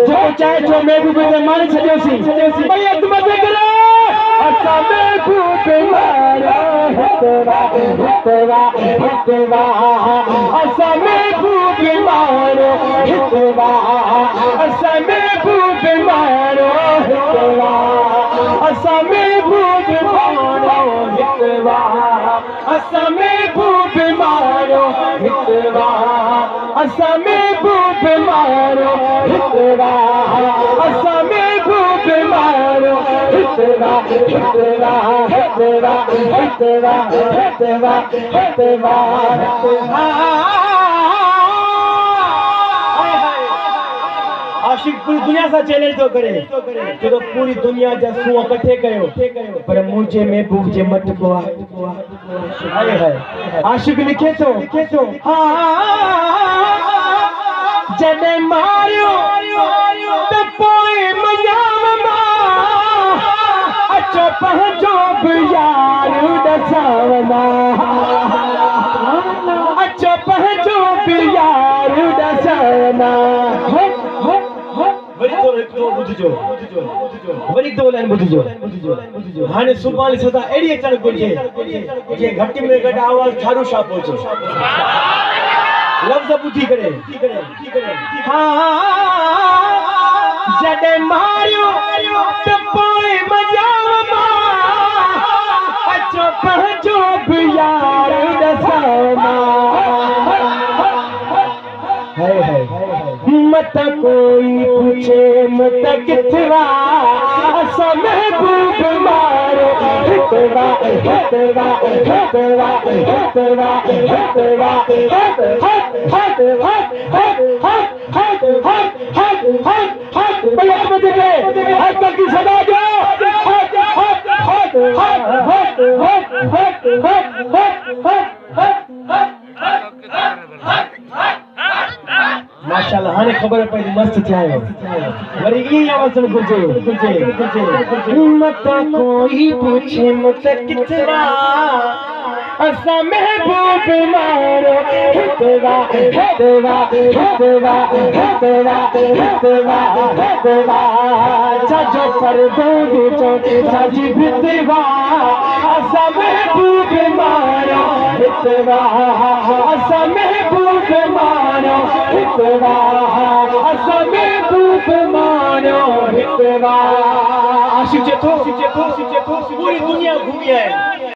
जो चाहे जो महबूब ने मान छॾियोसीं भई अदमत करे असां महबूब मारो हितवा असां महबूब मारो हितवा असां महबूब मारो हितवा असां महबूब मारो हितवा असां महबूब मारो हितवा असां महबूब मारो हितवा असां महबूब मारो हितवा हितवा हितवा हितवा हितवा हितवा आशिक पूरी दुनिया से चैलेंज तो करे जो पूरी दुनिया जा सूअ कठे कयो पर मुझे महबूब जे मट को हाय हाय आशिक लिखे तो जने मारियो तो पोए मजाम अचो पहुंचो यार दसावना अचो पहुंचो यार दसावना वरी तो लाइन बुझजो हाने सुभाणे सदा एड़ी अचण घुर्जे जे घटि में घटि आवाज थारू छा पहुचे लफ्ज़ बुधी करे जडे मारियो त पोए मजाम अचो पहुंचो यार दसावना हाय हाय मत कोई पूछे मत किथवा असां महबूब मारो हितवा हितवा हितवा हितवा हितवा की सदा दो माशाल्लाह हाने खबर पे मस्त थियायो वरी ई आवाज सुन गुजे मत कोई पूछे मत किथवा असां महबूब मारो हितवा हितवा हितवा हितवा हितवा हितवा जो पर्दो जो साजी भितवा असां महबूब मारो हितवा असां महबूब मारो हितवा असां महबूब मारो हितवा आशिक जे थो पूरी दुनिया घूमी है।